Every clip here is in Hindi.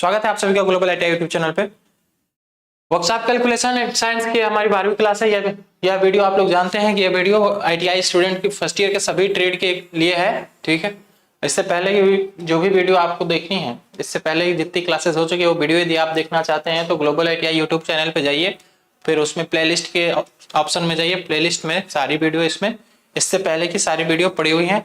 स्वागत है आप सभी का ग्लोबल आईटीआई यूट्यूब चैनल पे। वर्कशॉप कैलकुलेशन एंड साइंस की हमारी 12वीं क्लास है। यह वीडियो आप लोग जानते हैं कि यह वीडियो आईटीआई स्टूडेंट की फर्स्ट ईयर के सभी ट्रेड के लिए है, ठीक है। इससे पहले की जो भी वीडियो आपको देखनी है, इससे पहले की जितनी क्लासेस हो चुकी है वो वीडियो यदि आप देखना चाहते हैं तो ग्लोबल आईटीआई यूट्यूब चैनल पे जाइए, फिर उसमें प्लेलिस्ट के ऑप्शन में जाइए। प्लेलिस्ट में सारी वीडियो इसमें इससे पहले की सारी वीडियो पड़ी हुई है।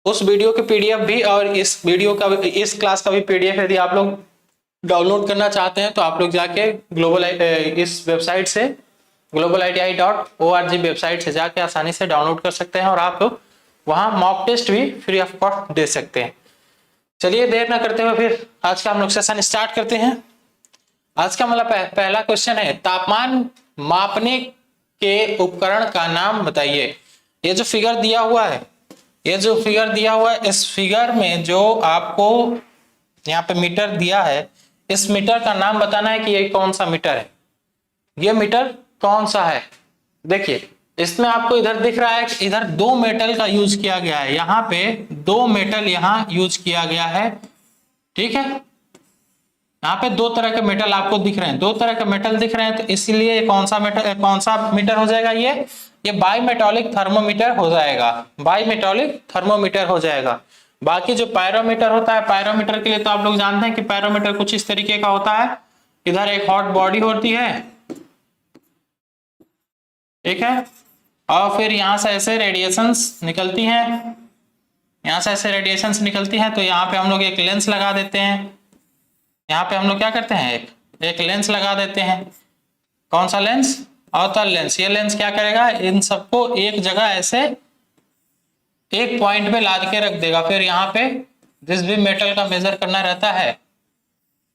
उस वीडियो के पीडीएफ भी और इस वीडियो का इस क्लास का भी पीडीएफ यदि आप लोग डाउनलोड करना चाहते हैं तो आप लोग जाके इस वेबसाइट से globaliti.org वेबसाइट से जाके आसानी से डाउनलोड कर सकते हैं और आप वहां मॉक टेस्ट भी फ्री ऑफ कॉस्ट दे सकते हैं। चलिए देर ना करते हुए फिर आज का हम लोग सेशन स्टार्ट करते हैं। आज का मतलब पहला क्वेश्चन है, तापमान मापने के उपकरण का नाम बताइए। ये जो फिगर दिया हुआ है, इस फिगर में जो आपको यहाँ पे मीटर दिया है, इस मीटर का नाम बताना है कि ये कौन सा मीटर है, ये मीटर कौन सा है। देखिए इसमें आपको इधर दिख रहा है, इधर दो मेटल का यूज किया गया है, यहाँ पे दो मेटल यहाँ यूज किया गया है, ठीक है। यहाँ पे दो तरह के मेटल आपको दिख रहे हैं, दो तरह के मेटल दिख रहे हैं, तो इसीलिए कौन सा मीटर हो जाएगा, ये बाइमेटॉलिक थर्मोमीटर हो जाएगा, बाइमेटॉलिक थर्मोमीटर हो जाएगा। बाकी जो पायरोमीटर होता है, पायरोमीटर के लिए तो आप लोग जानते हैं कि पायरोमीटर कुछ इस तरीके का होता है। इधर एक हॉट बॉडी होती है, ठीक है, और फिर यहां से ऐसे रेडिएशंस निकलती हैं, तो यहाँ पे हम लोग एक लेंस लगा देते हैं। यहाँ पे हम लोग क्या करते हैं, एक लेंस लगा देते हैं। कौन सा लेंस? अवतल लेंस। ये लेंस क्या करेगा, इन सबको एक जगह ऐसे एक पॉइंट पे लाद के रख देगा। फिर यहाँ पे जिस भी मेटल का मेजर करना रहता है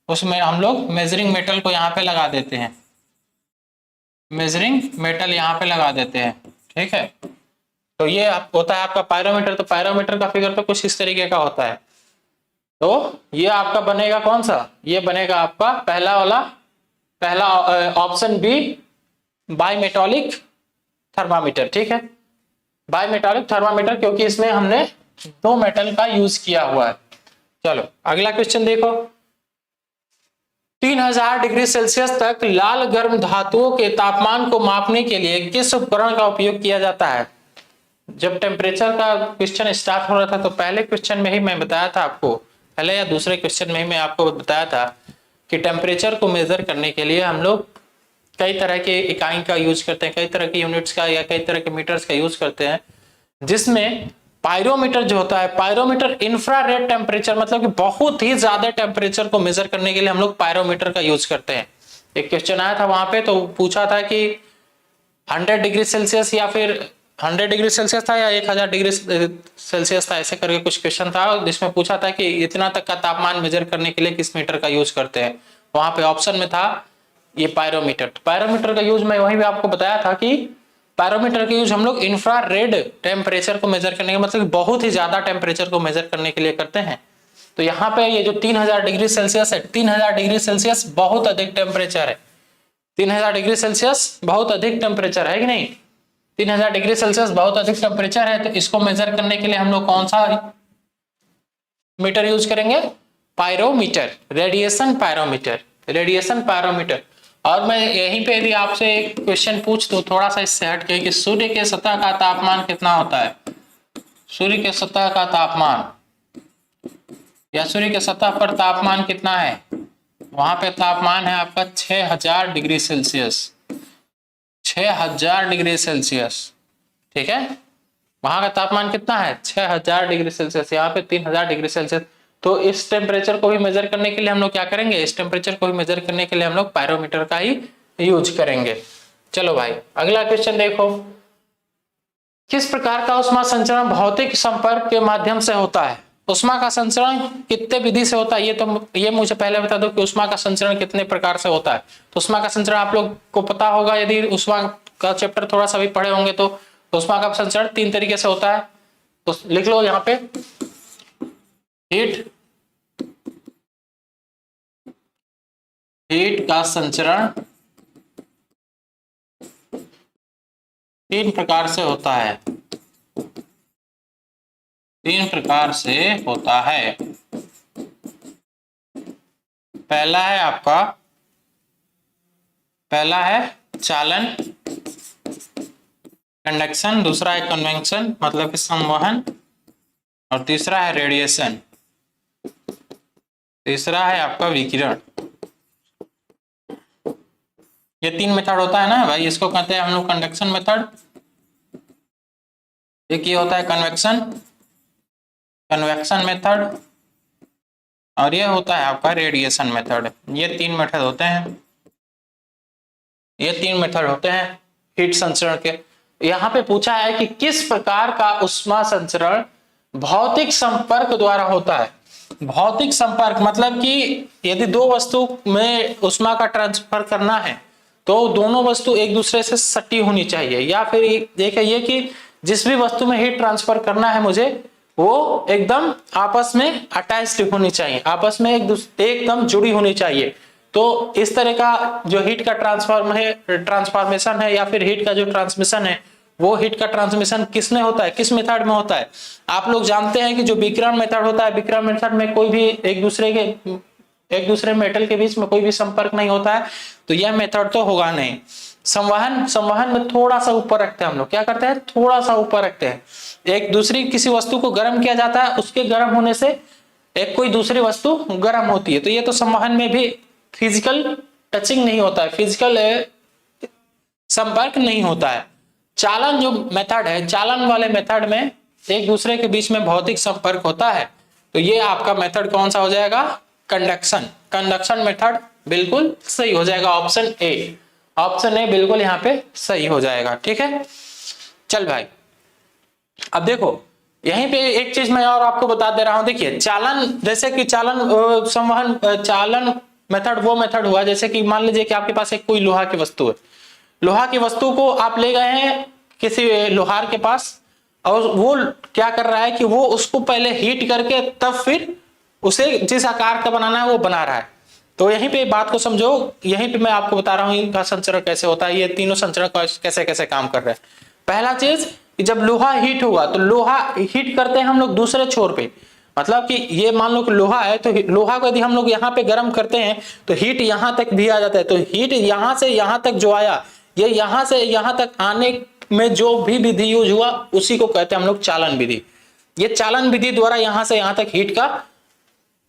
उसमें हम लोग मेजरिंग मेटल को यहाँ पे लगा देते हैं, मेजरिंग मेटल यहाँ पे लगा देते हैं, ठीक है। तो ये होता है आपका पायरोमीटर। तो पायरोमीटर का फिगर तो कुछ इस तरीके का होता है। तो ये आपका बनेगा कौन सा, ये बनेगा आपका पहला ऑप्शन बी, बाइमेटॉलिक थर्मामीटर, ठीक है। बाइमेटॉलिक थर्मामीटर, क्योंकि इसमें हमने दो मेटल का यूज किया हुआ है। चलो अगला क्वेश्चन देखो, 3000 डिग्री सेल्सियस तक लाल गर्म धातुओं के तापमान को मापने के लिए किस उपकरण का उपयोग किया जाता है। जब टेम्परेचर का क्वेश्चन स्टार्ट हो रहा था तो पहले क्वेश्चन में ही मैं बताया था आपको, पहले या दूसरे क्वेश्चन में ही मैं आपको बताया था कि टेम्परेचर को मेजर करने के लिए हम लोग कई तरह के इकाई का यूज करते हैं, कई तरह के यूनिट्स का या कई तरह के मीटर्स का यूज करते हैं, जिसमें पायरोमीटर जो होता है, पायरोमीटर इंफ्रारेड टेम्परेचर, मतलब कि बहुत ही ज्यादा टेम्परेचर को मेजर करने के लिए हम लोग पायरोमीटर का यूज करते हैं। एक क्वेश्चन आया था वहां पे, तो पूछा था कि 100 डिग्री सेल्सियस या फिर 100 डिग्री सेल्सियस था या 1000 डिग्री सेल्सियस था, ऐसे करके कुछ क्वेश्चन था जिसमें पूछा था कि इतना तक का तापमान मेजर करने के लिए किस मीटर का यूज करते हैं। वहां पे ऑप्शन में था ये पायरोमीटर। पायरोमीटर का यूज मैं वहीं भी आपको बताया था कि पायरोमीटर का यूज हम लोग इंफ्रारेड टेम्परेचर को मेजर करने के, मतलब बहुत ही ज्यादा टेम्परेचर को मेजर करने के लिए करते हैं। तो यहाँ पे ये जो 3000 डिग्री सेल्सियस है, 3000 डिग्री सेल्सियस बहुत अधिक टेम्परेचर है, 3000 डिग्री सेल्सियस बहुत अधिक टेम्परेचर है कि नहीं, 3000 डिग्री सेल्सियस बहुत अधिक टेम्परेचर है। तो इसको मेजर करने के लिए हम लोग कौन सा मीटर यूज करेंगे, पायरोमीटर, रेडिएशन पायरोमीटर। और मैं यहीं पे भी आपसे एक क्वेश्चन पूछ दूं थोड़ा सा इससे हट के, कि सूर्य के सतह का तापमान कितना होता है, सूर्य के सतह का तापमान या सूर्य के सतह पर तापमान कितना है। वहां पे तापमान है आपका 6000 डिग्री सेल्सियस, 6000 डिग्री सेल्सियस, ठीक है। वहां का तापमान कितना है, 6000 डिग्री सेल्सियस, यहाँ पे 3000 डिग्री सेल्सियस। तो इस टेम्परेचर को भी मेजर करने के लिए हम लोग क्या करेंगे, इस टेम्परेचर को भी मेजर करने के लिए हम लोग पायरोमीटर का ही यूज करेंगे। चलो भाई अगला क्वेश्चन देखो, किस प्रकार का उष्मा संचरण भौतिक संपर्क के माध्यम से होता है। उष्मा का संचरण कितने विधि से होता है, ये मुझे पहले बता दो कि उष्मा का संचरण कितने प्रकार से होता है। तो उष्मा का संचरण आप लोग को पता होगा, यदि उष्मा का चैप्टर थोड़ा सा भी पढ़े होंगे तो उष्मा का संचरण 3 तरीके से होता है। तो लिख लो यहाँ पे, हीट का संचरण 3 प्रकार से होता है, 3 प्रकार से होता है। पहला है आपका, पहला है चालन कंडक्शन, दूसरा है कन्वेक्शन मतलब कि संवहन, और तीसरा है रेडिएशन, तीसरा है आपका विकिरण। ये 3 मेथड होता है ना भाई, इसको कहते हैं हम लोग कंडक्शन मेथड। एक ये होता है कन्वेक्शन मेथड, और ये होता है आपका रेडिएशन मेथड। ये 3 मेथड होते हैं, ये 3 मेथड होते हैं हीट संचरण के। यहाँ पे पूछा है कि किस प्रकार का उष्मा संचरण भौतिक संपर्क द्वारा होता है। भौतिक संपर्क मतलब कि यदि 2 वस्तु में उष्मा का ट्रांसफर करना है तो दोनों वस्तु एक दूसरे से सटी होनी चाहिए, या फिर एक ये कि जिस भी वस्तु में हीट ट्रांसफर करना है मुझे, वो एकदम आपस में अटैच्ड होनी चाहिए, आपस में एकदम जुड़ी होनी चाहिए। तो इस तरह का जो हीट का ट्रांसफॉर्मेशन है या फिर हीट का जो ट्रांसमिशन है, वो हीट का ट्रांसमिशन किसमें होता है, किस मेथड में होता है। आप लोग जानते हैं कि जो विकिरण मेथड होता है, विकिरण मेथड में कोई भी एक दूसरे मेटल के बीच में कोई भी संपर्क नहीं होता है, तो यह मेथड तो होगा नहीं। संवहन में थोड़ा सा ऊपर रखते हैं हम लोग, क्या करते हैं, थोड़ा सा ऊपर रखते हैं। एक दूसरी किसी वस्तु को गर्म किया जाता है, उसके गर्म होने से एक कोई दूसरी वस्तु गर्म होती है, तो ये तो संवहन में भी फिजिकल टचिंग नहीं होता है, फिजिकल संपर्क नहीं होता है। चालन जो मेथड है, चालन वाले मेथड में एक दूसरे के बीच में भौतिक संपर्क होता है, तो ये आपका मेथड कौन सा हो जाएगा, कंडक्शन मेथड बिल्कुल सही हो जाएगा। ऑप्शन ए बिल्कुल यहाँ पे सही हो जाएगा। ठीक है, चल भाई अब देखो यहीं पे एक चीज मैं और आपको बता दे रहा हूं। देखिए चालन, जैसे कि चालन मेथड वो मेथड हुआ, जैसे कि मान लीजिए कि आपके पास एक कोई लोहा की वस्तु है, लोहा की वस्तु को आप ले गए हैं किसी लोहार के पास, और वो क्या कर रहा है कि वो उसको पहले हीट करके तब फिर उसे जिस आकार का बनाना है वो बना रहा है। तो यहीं पे बात को समझो, यहीं पे मैं आपको बता रहा हूं इनका संचरण कैसे होता है, ये तीनों संचरण कैसे कैसे काम कर रहे हैं। पहला चीज, जब लोहा हीट हुआ तो लोहा हीट करते हैं हम लोग दूसरे छोर पे, मतलब कि ये मान लो कि लोहा है, तो लोहा को यदि हम लोग यहाँ पे गर्म करते हैं तो हीट यहाँ तक भी आ जाता है, तो हीट यहाँ से यहाँ तक जो आया, ये यहाँ से यहाँ तक आने में जो भी विधि यूज हुआ उसी को कहते हैं हम लोग चालन विधि। ये चालन विधि द्वारा यहाँ से यहाँ तक हीट का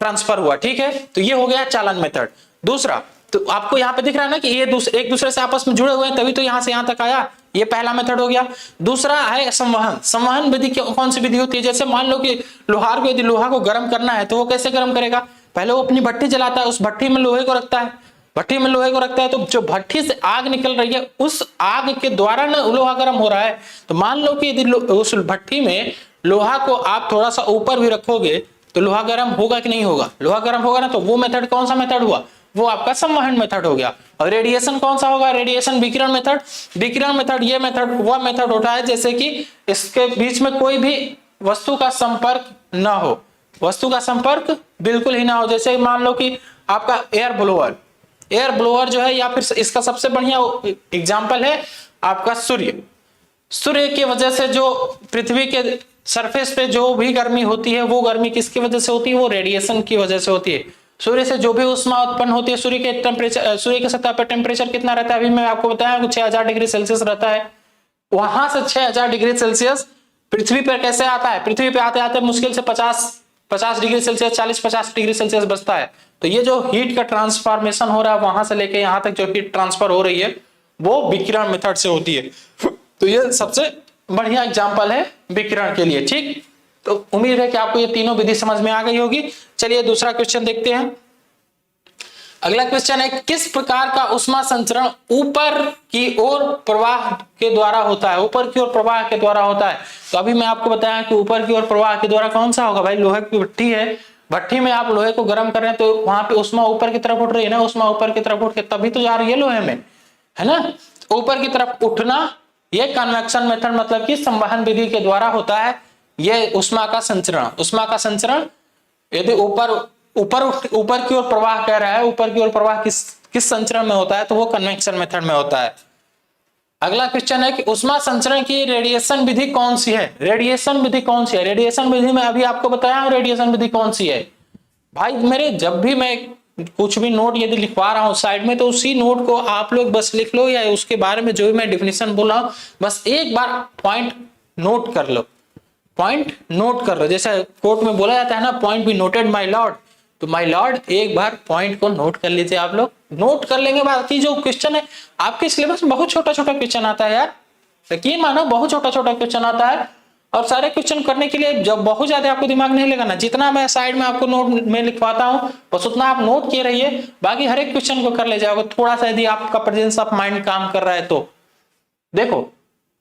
ट्रांसफर हुआ। ठीक है, तो ये हो गया चालन मेथड। दूसरा, तो आपको यहाँ पे दिख रहा है ना कि ये एक दूसरे से आपस में जुड़े हुए हैं, तभी तो यहाँ से यहाँ तक आया, ये पहला मेथड हो गया। दूसरा है संवहन विधि। कौन सी विधि होती है, जैसे मान लो कि लोहार को यदि लोहा को गर्म करना है तो वो कैसे गर्म करेगा, पहले वो अपनी भट्टी जलाता है, उस भट्टी में लोहे को रखता है, तो जो भट्टी से आग निकल रही है उस आग के द्वारा ना लोहा गर्म हो रहा है। तो मान लो कि यदि उस भट्टी में लोहा को आप थोड़ा सा ऊपर भी रखोगे तो लोहा गर्म होगा कि नहीं होगा, लोहा गर्म होगा ना, तो वो मेथड कौन सा मेथड हुआ, वो आपका संवहन मेथड हो गया। और रेडिएशन कौन सा होगा, रेडिएशन विकिरण मेथड। विकिरण मेथड ये मेथड वह मेथड होता है जैसे कि इसके बीच में कोई भी वस्तु का संपर्क ना हो, वस्तु का संपर्क बिल्कुल ही ना हो। जैसे मान लो कि आपका एयर ब्लोअर जो है, या फिर इसका सबसे बढ़िया एग्जाम्पल है आपका सूर्य की वजह से जो पृथ्वी के सरफेस पे जो भी गर्मी होती है, वो गर्मी किसकी वजह से होती है, वो रेडिएशन की वजह से होती है। सूर्य से जो भी ऊष्मा उत्पन्न होती है, सूर्य के सतह पर टेम्परेचर कितना रहता है, अभी मैं आपको बताया 6000 डिग्री सेल्सियस रहता है। वहां से 6000 डिग्री सेल्सियस पृथ्वी पर कैसे आता है, पृथ्वी पे आते आते मुश्किल से 50 डिग्री सेल्सियस, 40-50 डिग्री सेल्सियस बचता है। तो ये जो हीट का ट्रांसफॉर्मेशन हो रहा है, वहां से लेके यहाँ तक जो हीट ट्रांसफर हो रही है वो विकिरण मेथड से होती है। तो ये सबसे बढ़िया एग्जाम्पल है विकिरण के लिए। ठीक, तो उम्मीद है कि आपको ये तीनों विधि समझ में आ गई होगी। चलिए दूसरा क्वेश्चन देखते हैं। अगला क्वेश्चन है, किस प्रकार का उष्मा संचरण ऊपर की ओर प्रवाह के द्वारा होता है, ऊपर की ओर प्रवाह के द्वारा होता है। तो अभी मैं आपको बताया कि ऊपर की ओर प्रवाह के द्वारा कौन सा होगा भाई, लोहे की भट्टी है, भट्टी में आप लोहे को गर्म कर रहे हैं तो वहां पे उष्मा ऊपर की तरफ उठ रही है ना, उष्मा ऊपर की तरफ उठ के तभी तो जा रही है लोहे में, है ना, ऊपर की तरफ उठना, ये कन्वेक्शन मेथड मतलब कि संवहन विधि के द्वारा होता है। ये उष्मा का संचरण यदि ऊपर की ओर प्रवाह कह रहा है, ऊपर की ओर प्रवाह किस संचरण में होता है, तो वो कन्वेक्शन मेथड में होता है। अगला क्वेश्चन है कि उष्मा संचरण की रेडिएशन विधि कौन सी है, रेडिएशन विधि में अभी आपको बताया हूं रेडिएशन विधि कौन सी है भाई मेरे। जब भी मैं कुछ भी नोट यदि लिखवा रहा हूँ साइड में, तो उसी नोट को आप लोग बस लिख लो, या उसके बारे में जो भी मैं डिफिनेशन बोल रहा हूँ बस एक बार पॉइंट नोट कर लो, पॉइंट नोट कर लो। जैसे कोर्ट में बोला जाता है ना, point be noted my Lord, तो माय लॉर्ड एक बार पॉइंट को नोट कर लीजिए आप लोग। नोट कर लेंगे बाकी जो क्वेश्चन है आपके सिलेबस में बहुत छोटा छोटा क्वेश्चन आता है यार, यकीन मानो बहुत छोटा छोटा क्वेश्चन आता है, और सारे क्वेश्चन करने के लिए जब बहुत ज्यादा आपको दिमाग नहीं लगाना, जितना मैं साइड में आपको नोट में लिखवाता हूँ बस उतना आप नोट किए रहिए, बाकी हर एक क्वेश्चन को कर ले जाओगे। थोड़ा सा यदि आपका प्रेजेंस ऑफ माइंड काम कर रहा है तो देखो,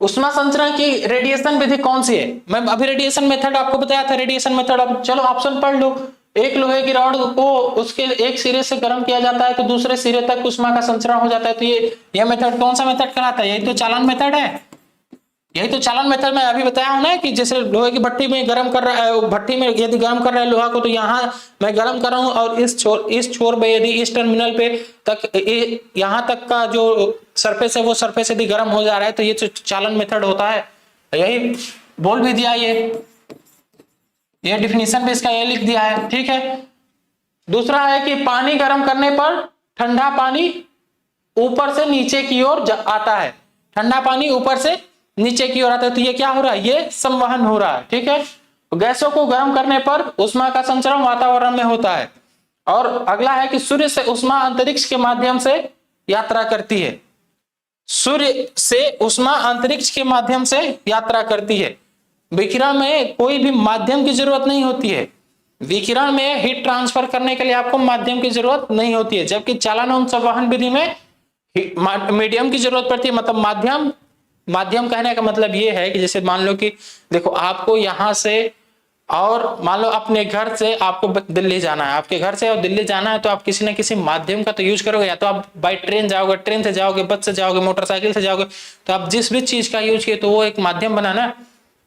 उष्मा संचरण की रेडिएशन विधि कौन सी है? मैं अभी रेडिएशन मेथड आपको बताया था, रेडिएशन मेथड। अब चलो ऑप्शन पढ़ लो। एक लोहे की रॉड को उसके एक सिरे से गर्म किया जाता है तो दूसरे सिरे तक उष्मा का संचरण हो जाता है, तो ये मेथड कौन सा मेथड कहलाता है? यही तो चालन मेथड है, यही तो चालन मेथड में अभी बताया हूं ना, कि जैसे लोहे की भट्टी में गर्म कर रहा है, भट्टी में यदि गर्म कर रहा है लोहा को, तो यहाँ मैं गर्म कर रहा हूं और इस छोर पे यदि इस टर्मिनल पे तक यहाँ तक का जो सरफेस है वो सरफेस यदि गर्म हो जा रहा है तो ये चालन मेथड होता है। यही बोल भी दिया, ये डिफिनीशन भी इसका ये लिख दिया है, ठीक है। दूसरा है कि पानी गर्म करने पर ठंडा पानी ऊपर से नीचे की ओर आता है, ठंडा पानी ऊपर से नीचे की ओर आता है, तो ये क्या हो रहा है? ये संवहन हो रहा है, ठीक है। गैसों को गर्म करने पर उष्मा का संचरण वातावरण में होता है। और अगला है कि सूर्य से उष्मा अंतरिक्ष के माध्यम से यात्रा करती है, सूर्य से उष्मा अंतरिक्ष के माध्यम से यात्रा करती है। विकिरण में कोई भी माध्यम की जरूरत नहीं होती है, विकिरण में हीट ट्रांसफर करने के लिए आपको माध्यम की जरूरत नहीं होती है, जबकि चालन एवं संवहन विधि में मीडियम की जरूरत पड़ती है। मतलब माध्यम कहने का मतलब ये है कि जैसे मान लो कि देखो आपको यहां से, और मान लो अपने घर से आपको दिल्ली जाना है, आपके घर से और दिल्ली जाना है, तो आप किसी ना किसी माध्यम का तो यूज करोगे, या तो आप बाई ट्रेन जाओगे, ट्रेन से जाओगे, बस से जाओगे, मोटरसाइकिल से जाओगे, तो आप जिस भी चीज का यूज किए तो वो एक माध्यम बना ना,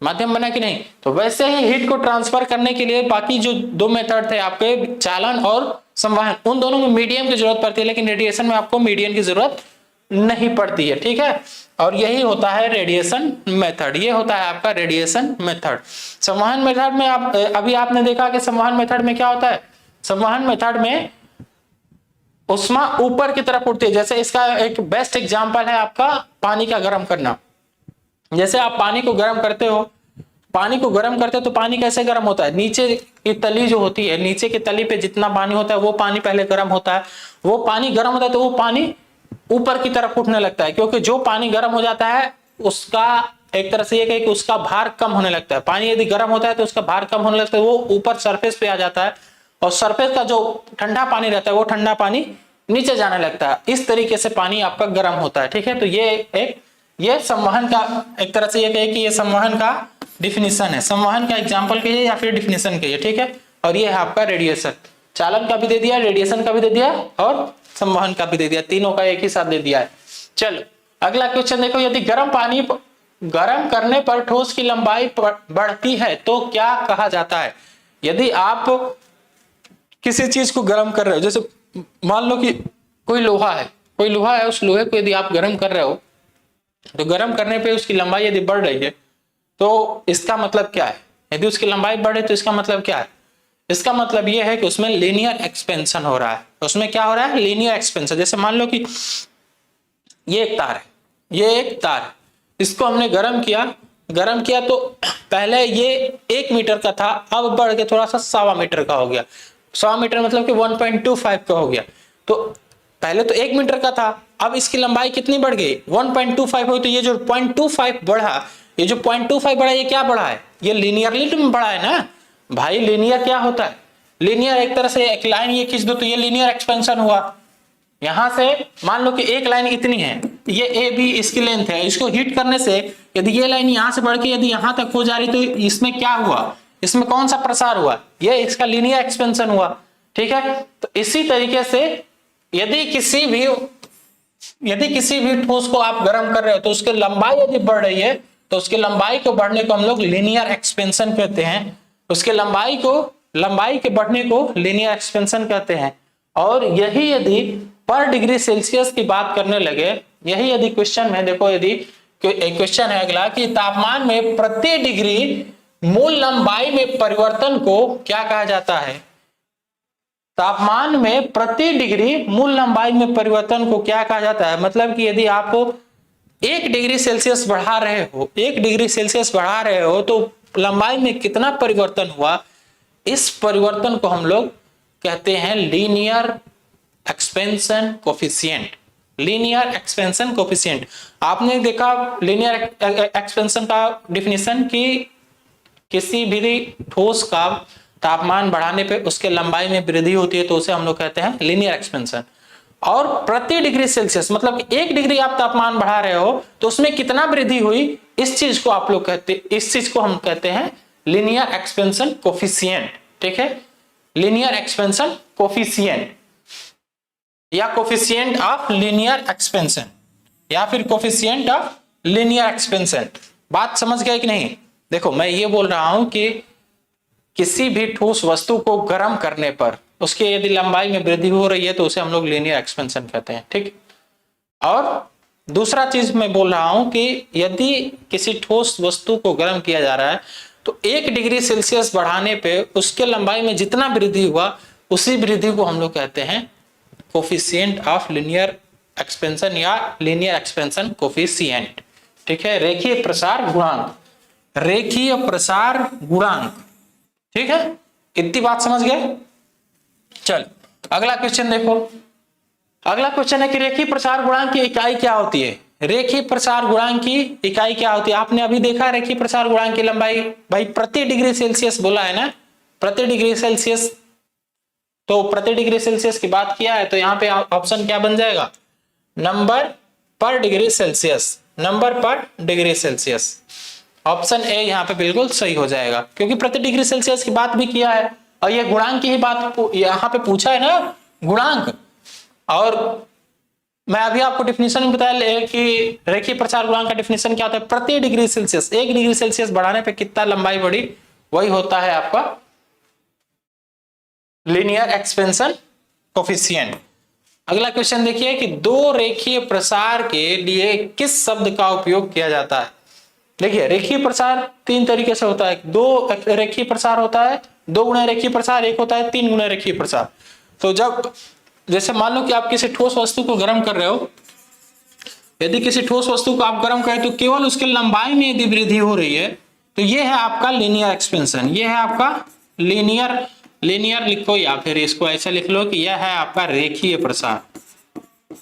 माध्यम बना कि नहीं? तो वैसे ही हीट को ट्रांसफर करने के लिए बाकी जो दो मेथड थे आपके, चालन और संवहन, उन दोनों में मीडियम की जरूरत पड़ती है, लेकिन रेडिएशन में आपको मीडियम की जरूरत नहीं पड़ती है, ठीक है। और यही होता है रेडिएशन मेथड, ये होता है आपका रेडिएशन मेथड। संवहन मेथड में आप अभी आपने देखा कि संवहन मेथड में क्या होता है? संवहन मेथड में उष्मा ऊपर की तरफ उठती है। जैसे इसका एक बेस्ट एग्जांपल है आपका पानी का गर्म करना। जैसे आप पानी को गर्म करते हो, पानी को गर्म करते हो तो पानी कैसे गर्म होता है? नीचे की तली जो होती है, नीचे की तली पे जितना पानी होता है वो पानी पहले गर्म होता है, वो पानी गर्म होता है तो वो पानी ऊपर की तरफ उठने लगता है, क्योंकि जो पानी गर्म हो जाता है उसका एक तरह से ये कहे कि उसका भार कम होने लगता है। पानी यदि गर्म होता है तो उसका भार कम होने लगता है, वो ऊपर सरफेस पे आ जाता है, और सरफेस का जो ठंडा पानी रहता है वो ठंडा पानी नीचे जाने लगता है। इस तरीके से पानी आपका गर्म होता है, ठीक है। तो ये संवहन का एक तरह से ये कहे कि ये संवहन का डिफिनीशन है, संवहन का एग्जाम्पल कहिए या फिर डिफिनीशन कहिए, ठीक है। और ये है आपका रेडिएशन, चालन का भी दे दिया, रेडिएशन का भी दे दिया और संवहन का भी दे दिया, तीनों का एक ही साथ दे दिया है। चलो अगला क्वेश्चन देखो, यदि गर्म पानी गर्म करने पर ठोस की लंबाई बढ़ती है तो क्या कहा जाता है? यदि आप किसी चीज को गर्म कर रहे हो, जैसे मान लो कि कोई लोहा है, उस लोहे को यदि आप गर्म कर रहे हो तो गर्म करने पे उसकी लंबाई यदि बढ़ रही है तो इसका मतलब क्या है? यदि उसकी लंबाई बढ़े तो इसका मतलब क्या है? इसका मतलब यह है कि उसमें लीनियर एक्सपेंशन हो रहा है। उसमें क्या हो रहा है? Linear expansion. जैसे मान लो कि ये एक तार है, ये एक तार है, इसको हमने गर्म किया तो पहले ये 1 मीटर का था, अब बढ़ के थोड़ा सा 1.25 मीटर का हो गया। 1.25 मीटर मतलब कि 1.25 का हो गया। तो पहले तो 1 मीटर का था, अब इसकी लंबाई कितनी बढ़ गई? 1.25 हुई। तो ये जो 0.25 बढ़ा, ये जो 0.25 बढ़ा, ये क्या बढ़ा है? ये लीनियरली में बढ़ा है ना भाई। लीनियर क्या होता है? लीनियर एक तरह से एक लाइन ये खींच दो तो ये लीनियर एक्सपेंशन हुआ। यहां से मान लो कि एक लाइन इतनी है, ये ए बी इसकी लेंथ है, इसको हीट करने से यदि ये लाइन यहां से बढ़ के यदि यहां तक हो जा रही तो इसमें क्या हुआ? इसमें कौन सा प्रसार हुआ? ये इसका लीनियर एक्सपेंशन हुआ, ठीक है। तो इसी तरीके से यदि किसी भी ठोस को आप गर्म कर रहे हो तो उसकी लंबाई यदि बढ़ रही है तो उसकी लंबाई को बढ़ने को हम लोग लीनियर एक्सपेंशन कहते हैं। उसके लंबाई के बढ़ने को लीनियर एक्सपेंशन कहते हैं। और यही यदि पर डिग्री सेल्सियस की बात करने लगे, यही यदि क्वेश्चन में देखो, यदि एक क्वेश्चन है अगला कि तापमान में प्रति डिग्री मूल लंबाई में परिवर्तन को क्या कहा जाता है? तापमान में प्रति डिग्री मूल लंबाई में परिवर्तन को क्या कहा जाता है? मतलब कि यदि आप 1 डिग्री सेल्सियस बढ़ा रहे हो, 1 डिग्री सेल्सियस बढ़ा रहे हो तो लंबाई में कितना परिवर्तन हुआ, इस परिवर्तन को हम लोग कहते हैं linear expansion coefficient. Linear expansion coefficient आपने देखा लीनियर एक्सपेंशन का डिफिनीशन कि किसी भी ठोस का तापमान बढ़ाने पे उसके लंबाई में वृद्धि होती है तो उसे हम लोग कहते हैं लीनियर एक्सपेंशन। और प्रति डिग्री सेल्सियस मतलब 1 डिग्री आप तापमान बढ़ा रहे हो तो उसमें कितना वृद्धि हुई, इस चीज को आप लोग कहते, इस चीज को हम कहते हैं लीनियर एक्सपेंशन कोफिशिएंट। ठीक है, लीनियर एक्सपेंशन कोफिशिएंट या कोफिशिएंट ऑफ लीनियर एक्सपेंशन या फिर कोफिशिएंट ऑफ लीनियर एक्सपेंशन। बात समझ गए कि नहीं? देखो मैं ये बोल रहा हूं कि किसी भी ठोस वस्तु को गर्म करने पर उसके यदि लंबाई में वृद्धि हो रही है तो उसे हम लोग लीनियर एक्सपेंशन कहते हैं। ठीक, और दूसरा चीज मैं बोल रहा हूं कि यदि किसी ठोस वस्तु को गर्म किया जा रहा है तो 1 डिग्री सेल्सियस बढ़ाने पे उसके लंबाई में जितना वृद्धि हुआ उसी वृद्धि को हम लोग कहते हैं कोफिशिएंट ऑफ लीनियर एक्सपेंशन या लीनियर एक्सपेंशन कोफिशिएंट। ठीक है, रेखीय प्रसार गुणांक, रेखीय प्रसार गुणांक। ठीक है, इतनी बात समझ गए? चल अगला क्वेश्चन देखो। अगला क्वेश्चन है कि रेखीय प्रसार गुणांक की इकाई क्या होती है? रेखीय प्रसार गुणांक की इकाई क्या होती है? आपने अभी देखा रेखीय प्रसार गुणांक की लंबाई भाई प्रति डिग्री सेल्सियस बोला है ना, प्रति डिग्री सेल्सियस, तो प्रति डिग्री सेल्सियस की बात किया है तो यहाँ पे ऑप्शन क्या बन जाएगा? नंबर पर डिग्री सेल्सियस, नंबर पर डिग्री सेल्सियस। ऑप्शन ए यहाँ पे बिल्कुल सही हो जाएगा क्योंकि प्रति डिग्री सेल्सियस की बात भी किया है और ये गुणांक की ही बात यहाँ पे पूछा है ना, गुणांक। और मैं अभी आपको डिफिनीशन में बताया कि रेखीय प्रसार गुणांक का डिफिनीशन क्या होता है? प्रति डिग्री सेल्सियस, 1 डिग्री सेल्सियस बढ़ाने पे कितना लंबाई बढ़ी, वही होता है आपका लीनियर एक्सपेंशन कोफिशिएंट। अगला क्वेश्चन देखिए कि 2 रेखीय प्रसार के लिए किस शब्द का उपयोग किया जाता है? देखिए रेखीय प्रसार 3 तरीके से होता है। 2 रेखीय प्रसार होता है, 2 गुना रेखीय प्रसार, एक होता है 3 गुना रेखीय प्रसार। तो जब जैसे मान लो कि आप किसी ठोस वस्तु को गर्म कर रहे हो, यदि किसी ठोस वस्तु को आप गर्म करें तो केवल उसके लंबाई में यदि वृद्धि हो रही है तो यह है आपका लीनियर एक्सपेंशन, यह है आपका लीनियर, लीनियर लिखो या फिर इसको ऐसा लिख लो कि यह है आपका रेखीय प्रसार,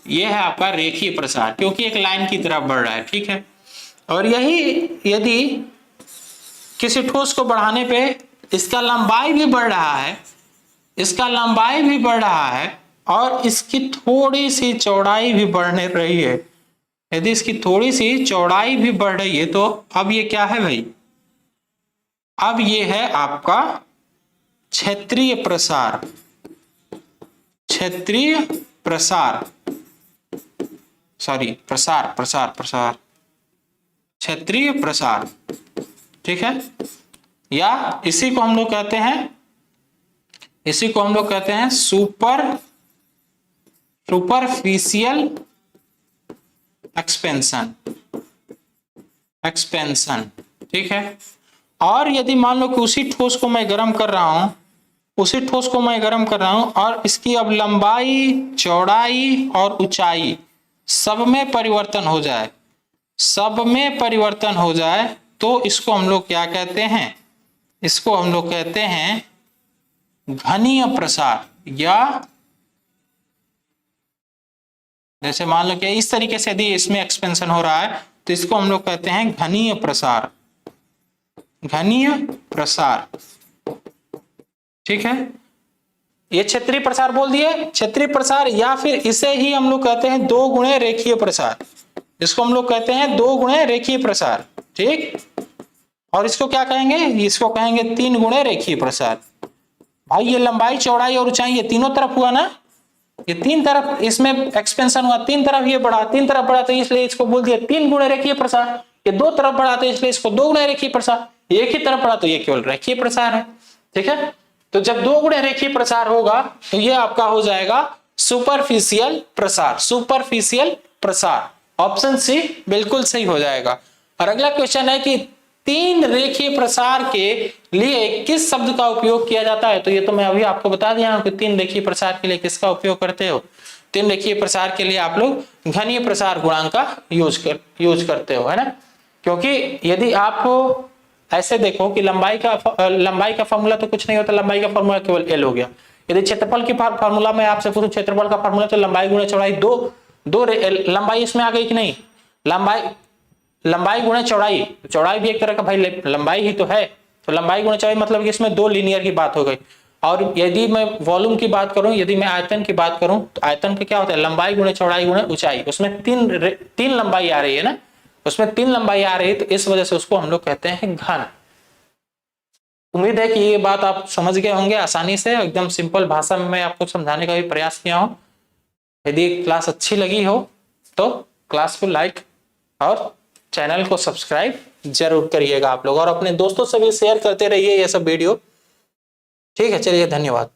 यह है आपका रेखीय प्रसार क्योंकि एक लाइन की तरफ बढ़ रहा है। ठीक है, और यही यदि किसी ठोस को बढ़ाने पे इसका लंबाई भी बढ़ रहा है, इसका लंबाई भी बढ़ रहा है और इसकी थोड़ी सी चौड़ाई भी बढ़ने रही है, यदि इसकी थोड़ी सी चौड़ाई भी बढ़ रही है तो अब ये क्या है भाई? अब ये है आपका क्षेत्रीय प्रसार, क्षेत्रीय प्रसार, सॉरी प्रसार प्रसार प्रसार क्षेत्रीय प्रसार। ठीक है, या इसी को हम लोग कहते हैं, इसी को हम लोग कहते हैं सुपरफिशियल एक्सपेंशन, एक्सपेंशन। ठीक है, और यदि मान लो कि उसी ठोस को मैं गर्म कर रहा हूं, उसी ठोस को मैं गर्म कर रहा हूं और इसकी अब लंबाई, चौड़ाई और ऊंचाई सब में परिवर्तन हो जाए, सब में परिवर्तन हो जाए तो इसको हम लोग क्या कहते हैं? इसको हम लोग कहते हैं घनीय प्रसार। या जैसे मान लो कि इस तरीके से यदि इसमें एक्सपेंशन हो रहा है तो इसको हम लोग कहते हैं घनीय प्रसार, घनीय प्रसार। ठीक है, ये क्षेत्रीय प्रसार बोल दिए, क्षेत्रीय प्रसार, या फिर इसे ही हम लोग कहते हैं 2 गुणे रेखीय प्रसार, इसको हम लोग कहते हैं 2 गुणे रेखीय प्रसार। ठीक, और इसको क्या कहेंगे? इसको कहेंगे 3 गुणे रेखीय प्रसार। भाई ये लंबाई, चौड़ाई और ऊंचाई ये तीनों तरफ हुआ ना, ये 3 तरफ इसमें एक्सपेंशन हुआ, 3 तरफ ये बढ़ा, 3 तरफ बढ़ा तो इसलिए इसको बोल दिया 3 गुणे रेखीय प्रसार। ये 2 तरफ बढ़ा तो इसलिए इसको 2 गुणे रेखीय प्रसार, एक ही तरफ बढ़ा तो ये केवल रेखीय प्रसार है। ठीक है, तो जब 2 गुणे रेखीय प्रसार होगा तो ये आपका हो जाएगा सुपरफिशियल प्रसार, सुपरफिशियल प्रसार। ऑप्शन सी बिल्कुल सही हो जाएगा। और अगला क्वेश्चन है कि तीन रेखीय प्रसार के लिए किस शब्द का उपयोग किया जाता है? तो ये तो मैं अभी आपको बता दिया हूं कि तीन रेखीय प्रसार के लिए किसका उपयोग करते हो? तीन रेखीय प्रसार के लिए आप लोग घनीय प्रसार गुणांक का यूज करते हो, है ना। क्योंकि यदि आप ऐसे देखो कि लंबाई का फॉर्मूला तो कुछ नहीं होता, लंबाई का फॉर्मूला केवल एल हो गया। यदि क्षेत्रफल की फॉर्मूला में आपसे पूछूं क्षेत्रफल का फॉर्मूला, तो लंबाई गुणे चौड़ाई, दो लंबाई इसमें आ गई कि नहीं? लंबाई गुणे चौड़ाई, चौड़ाई भी एक तरह का भाई लंबाई ही तो है, तो लंबाई गुणे चौड़ाई मतलब कि इसमें दो लीनियर की बात हो गई। और यदि मैं वॉल्यूम की बात करूं, यदि मैं आयतन की बात करूं, तो आयतन का क्या होता है? लंबाई गुणे चौड़ाई गुणे ऊंचाई। उसमें तीन लंबाई आ रही है ना, उसमें तीन लंबाई आ रही है, तो इस वजह से उसको हम लोग कहते हैं घन। उम्मीद है कि ये बात आप समझ गए होंगे आसानी से, एकदम सिंपल भाषा में मैं आपको समझाने का भी प्रयास किया हूं। यदि क्लास अच्छी लगी हो तो क्लास को लाइक और चैनल को सब्सक्राइब जरूर करिएगा आप लोग, और अपने दोस्तों से भी शेयर करते रहिए ये सब वीडियो। ठीक है, चलिए धन्यवाद।